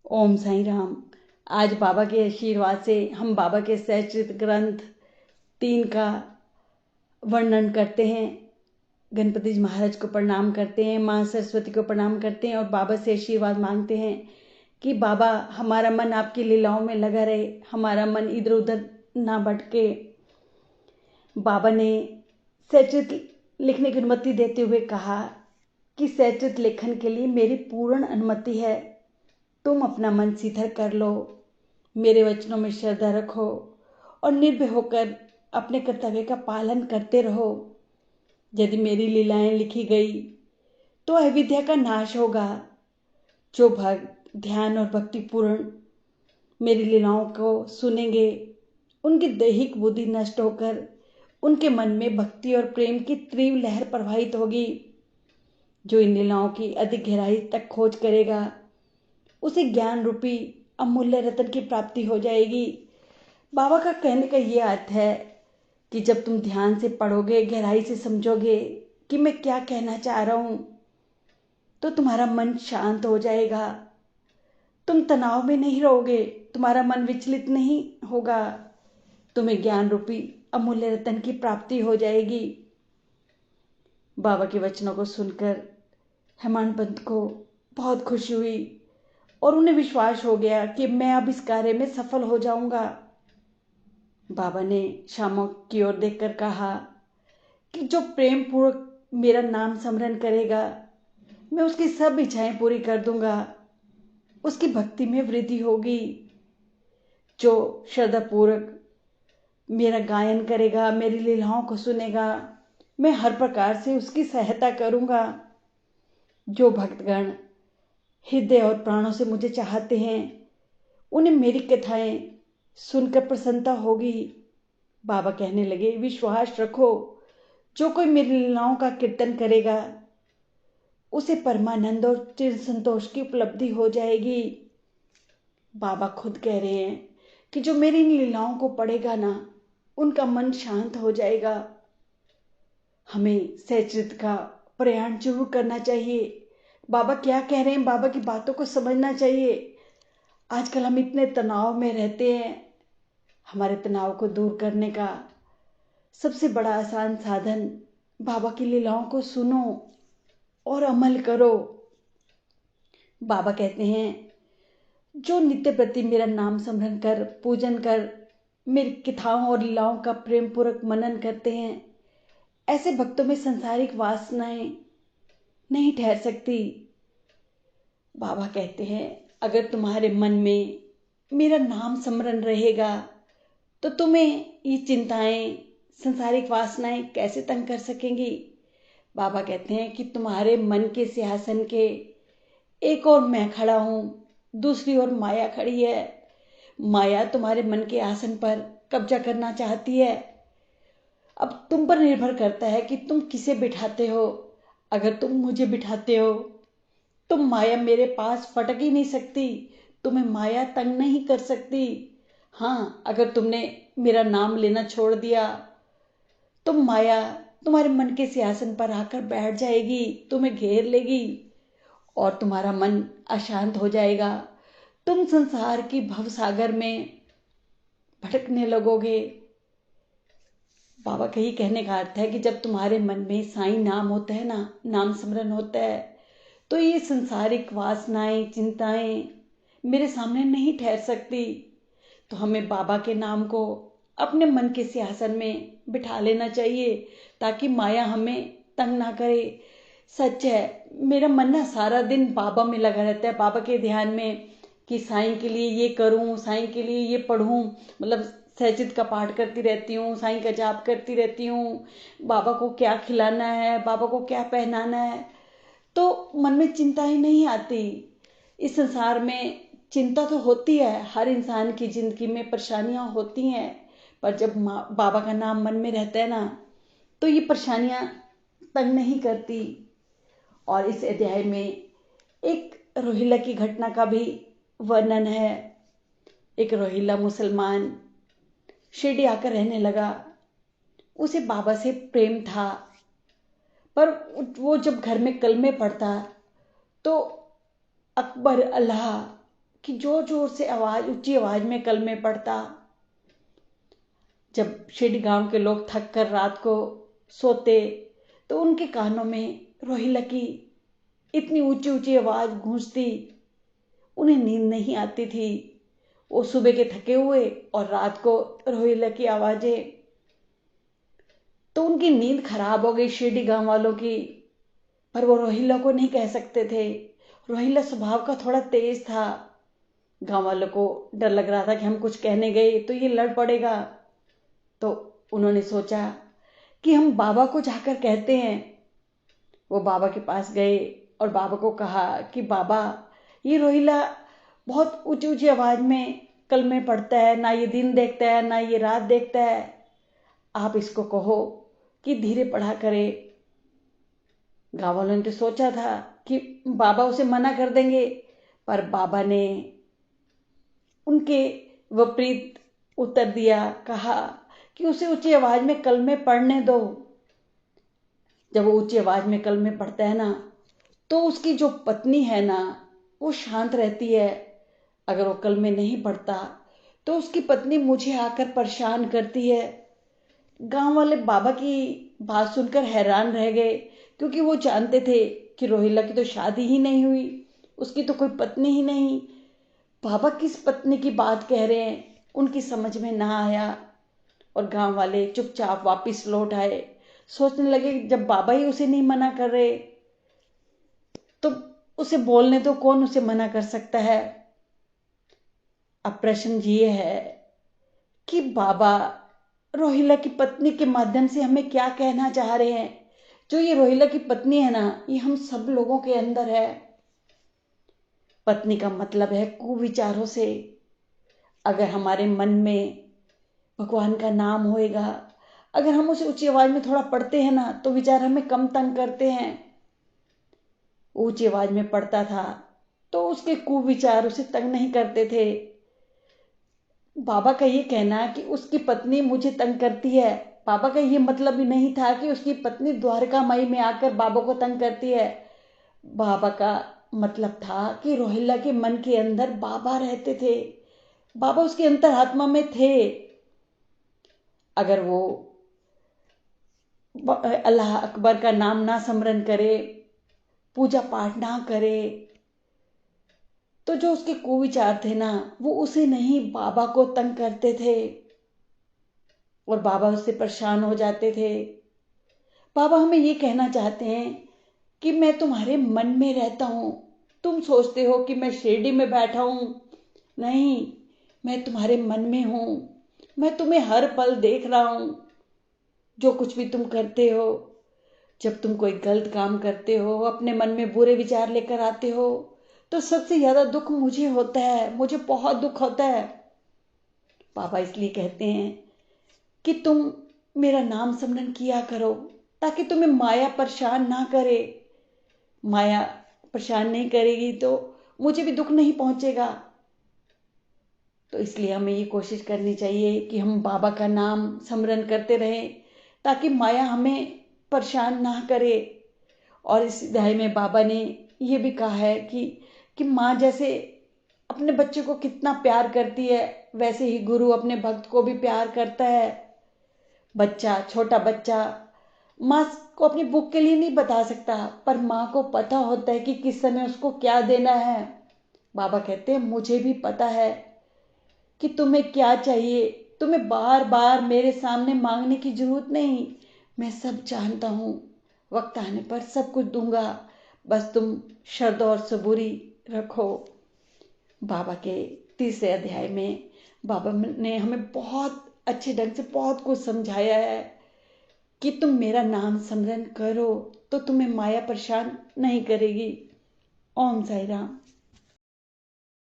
ओम साईं राम। आज बाबा के आशीर्वाद से हम बाबा के सहचरित ग्रंथ 3 का वर्णन करते हैं। गणपति जी महाराज को प्रणाम करते हैं, माँ सरस्वती को प्रणाम करते हैं और बाबा से आशीर्वाद मांगते हैं कि बाबा हमारा मन आपकी लीलाओं में लगा रहे, हमारा मन इधर उधर ना भटके। बाबा ने सहचरित लिखने की अनुमति देते हुए कहा कि सहचरित लेखन के लिए मेरी पूर्ण अनुमति है। तुम अपना मन शीतल कर लो, मेरे वचनों में श्रद्धा रखो और निर्भय होकर अपने कर्तव्य का पालन करते रहो। यदि मेरी लीलाएं लिखी गई तो अविद्या का नाश होगा। जो भक्त ध्यान और भक्ति पूर्ण मेरी लीलाओं को सुनेंगे, उनकी दैहिक बुद्धि नष्ट होकर उनके मन में भक्ति और प्रेम की तीव्र लहर प्रवाहित होगी। जो इन लीलाओं की अधिक गहराई तक खोज करेगा, उसे ज्ञान रूपी अमूल्य रत्न की प्राप्ति हो जाएगी। बाबा का कहने का ये अर्थ है कि जब तुम ध्यान से पढ़ोगे, गहराई से समझोगे कि मैं क्या कहना चाह रहा हूं, तो तुम्हारा मन शांत हो जाएगा। तुम तनाव में नहीं रहोगे, तुम्हारा मन विचलित नहीं होगा। तुम्हें ज्ञान रूपी अमूल्य रत्न की प्राप्ति हो जाएगी। बाबा के वचनों को सुनकर हेमांत पंत को बहुत खुशी हुई और उन्हें विश्वास हो गया कि मैं अब इस कार्य में सफल हो जाऊंगा। बाबा ने श्यामा की ओर देखकर कहा कि जो प्रेम पूर्वक मेरा नाम स्मरण करेगा, मैं उसकी सब इच्छाएं पूरी कर दूंगा। उसकी भक्ति में वृद्धि होगी। जो श्रद्धा पूर्वक मेरा गायन करेगा, मेरी लीलाओं को सुनेगा, मैं हर प्रकार से उसकी सहायता करूंगा। जो भक्तगण हृदय और प्राणों से मुझे चाहते हैं, उन्हें मेरी कथाएं सुनकर प्रसन्नता होगी। बाबा कहने लगे, विश्वास रखो, जो कोई मेरी लीलाओं का कीर्तन करेगा, उसे परमानंद और चिर संतोष की उपलब्धि हो जाएगी। बाबा खुद कह रहे हैं कि जो मेरी लीलाओं को पढ़ेगा ना, उनका मन शांत हो जाएगा। हमें सहचरित का प्रयाण जरूर करना चाहिए। बाबा क्या कह रहे हैं, बाबा की बातों को समझना चाहिए। आजकल हम इतने तनाव में रहते हैं। हमारे तनाव को दूर करने का सबसे बड़ा आसान साधन बाबा की लीलाओं को सुनो और अमल करो। बाबा कहते हैं, जो नित्य प्रति मेरा नाम स्मरण कर, पूजन कर, मेरी कथाओं और लीलाओं का प्रेम पूर्वक मनन करते हैं, ऐसे भक्तों में सांसारिक वासनाएं नहीं ठहर सकती। बाबा कहते हैं, अगर तुम्हारे मन में मेरा नाम स्मरण रहेगा, तो तुम्हें ये चिंताएं, सांसारिक वासनाएं कैसे तंग कर सकेंगी। बाबा कहते हैं कि तुम्हारे मन के सिंहासन के एक ओर मैं खड़ा हूं, दूसरी ओर माया खड़ी है। माया तुम्हारे मन के आसन पर कब्जा करना चाहती है। अब तुम पर निर्भर करता है कि तुम किसे बिठाते हो। अगर तुम मुझे बिठाते हो तो माया मेरे पास फटक ही नहीं सकती, तुम्हें माया तंग नहीं कर सकती। हाँ, अगर तुमने मेरा नाम लेना छोड़ दिया तो माया तुम्हारे मन के सिंहासन पर आकर बैठ जाएगी, तुम्हें घेर लेगी और तुम्हारा मन अशांत हो जाएगा। तुम संसार की भवसागर में भटकने लगोगे। बाबा का ही कहने का अर्थ है कि जब तुम्हारे मन में साईं नाम होता है ना, नाम स्मरण होता है, तो ये संसारिक वासनाएं, चिंताएं मेरे सामने नहीं ठहर सकती। तो हमें बाबा के नाम को अपने मन के सिंहासन में बिठा लेना चाहिए, ताकि माया हमें तंग ना करे। सच है, मेरा मन ना सारा दिन बाबा में लगा रहता है, बाबा के ध्यान में, कि साईं के लिए ये करूं, साईं के लिए ये पढ़ूं। मतलब सहजित का पाठ करती रहती हूँ, साईं का जाप करती रहती हूँ, बाबा को क्या खिलाना है, बाबा को क्या पहनाना है। तो मन में चिंता ही नहीं आती। इस संसार में चिंता तो होती है, हर इंसान की जिंदगी में परेशानियां होती हैं, पर जब बाबा का नाम मन में रहता है ना, तो ये परेशानियां तंग नहीं करती। और इस अध्याय में एक रोहिला की घटना का भी वर्णन है। एक रोहिला मुसलमान शिरडी आकर रहने लगा। उसे बाबा से प्रेम था, पर वो जब घर में कलमे पढ़ता तो अकबर अल्लाह कि जोर जोर से आवाज, ऊंची आवाज में कलमे पढ़ता। जब शिरडी गांव के लोग थक कर रात को सोते तो उनके कानों में रोहिला की इतनी ऊंची ऊंची आवाज गूंजती, उन्हें नींद नहीं आती थी। वो सुबह के थके हुए और रात को रोहिला की आवाजें, तो उनकी नींद खराब हो गई शिरडी गांव वालों की। पर वो रोहिला को नहीं कह सकते थे। रोहिला स्वभाव का थोड़ा तेज था। गांव वालों को डर लग रहा था कि हम कुछ कहने गए तो ये लड़ पड़ेगा। तो उन्होंने सोचा कि हम बाबा को जाकर कहते हैं। वो बाबा के पास गए और बाबा को कहा कि बाबा, ये रोहिला बहुत ऊंची ऊंची आवाज में कलमे पढ़ता है, ना ये दिन देखता है ना ये रात देखता है। आप इसको कहो कि धीरे पढ़ा करे। गांव वालों ने तो सोचा था कि बाबा उसे मना कर देंगे, पर बाबा ने उनके विपरीत उत्तर दिया। कहा कि उसे ऊंची आवाज में कलमे पढ़ने दो। जब वो ऊंची आवाज में कलमे पढ़ता है ना, तो उसकी जो पत्नी है ना, वो शांत रहती है। अगर वो कलमे नहीं पढ़ता तो उसकी पत्नी मुझे आकर परेशान करती है। गांव वाले बाबा की बात सुनकर हैरान रह गए, क्योंकि वो जानते थे कि रोहिला की तो शादी ही नहीं हुई, उसकी तो कोई पत्नी ही नहीं। बाबा किस पत्नी की बात कह रहे हैं, उनकी समझ में ना आया। और गांव वाले चुपचाप वापिस लौट आए। सोचने लगे जब बाबा ही उसे नहीं मना कर रहे तो उसे बोलने तो कौन उसे मना कर सकता है। अब प्रश्न ये है कि बाबा रोहिला की पत्नी के माध्यम से हमें क्या कहना चाह रहे हैं। जो ये रोहिला की पत्नी है ना, ये हम सब लोगों के अंदर है। पत्नी का मतलब है कुविचारों से। अगर हमारे मन में भगवान का नाम होएगा, अगर हम उसे ऊंची आवाज में थोड़ा पढ़ते हैं ना, तो विचार हमें कम तंग करते हैं। ऊंची आवाज में पढ़ता था तो उसके कुविचार उसे तंग नहीं करते थे। बाबा का ये कहना है कि उसकी पत्नी मुझे तंग करती है, बाबा का ये मतलब भी नहीं था कि उसकी पत्नी द्वारका माई में आकर बाबा को तंग करती है। बाबा का मतलब था कि रोहिला के मन के अंदर बाबा रहते थे, बाबा उसके अंतरात्मा में थे। अगर वो अल्लाह अकबर का नाम ना स्मरण करे, पूजा पाठ ना करे, तो जो उसके कुविचार थे ना, वो उसे नहीं बाबा को तंग करते थे और बाबा उससे परेशान हो जाते थे। बाबा हमें ये कहना चाहते हैं कि मैं तुम्हारे मन में रहता हूं। तुम सोचते हो कि मैं शिरडी में बैठा हूं, नहीं, मैं तुम्हारे मन में हूं। मैं तुम्हें हर पल देख रहा हूं, जो कुछ भी तुम करते हो। जब तुम कोई गलत काम करते हो, अपने मन में बुरे विचार लेकर आते हो, तो सबसे ज्यादा दुख मुझे होता है, मुझे बहुत दुख होता है। बाबा इसलिए कहते हैं कि तुम मेरा नाम स्मरण किया करो, ताकि तुम्हें माया परेशान ना करे। माया परेशान नहीं करेगी तो मुझे भी दुख नहीं पहुंचेगा। तो इसलिए हमें ये कोशिश करनी चाहिए कि हम बाबा का नाम स्मरण करते रहें, ताकि माया हमें परेशान ना करे। और इस अध्याय में बाबा ने ये भी कहा है कि माँ जैसे अपने बच्चे को कितना प्यार करती है, वैसे ही गुरु अपने भक्त को भी प्यार करता है। बच्चा, छोटा बच्चा माँ को अपनी भूख के लिए नहीं बता सकता, पर माँ को पता होता है कि किस समय उसको क्या देना है। बाबा कहते हैं मुझे भी पता है कि तुम्हें क्या चाहिए, तुम्हें बार बार मेरे सामने मांगने की जरूरत नहीं, मैं सब जानता हूं, वक्त आने पर सब कुछ दूंगा, बस तुम श्रद्धा और सबूरी रखो। बाबा के तीसरे अध्याय में बाबा ने हमें बहुत अच्छे ढंग से बहुत कुछ समझाया है कि तुम मेरा नाम स्मरण करो तो तुम्हें माया परेशान नहीं करेगी। ओम साई राम।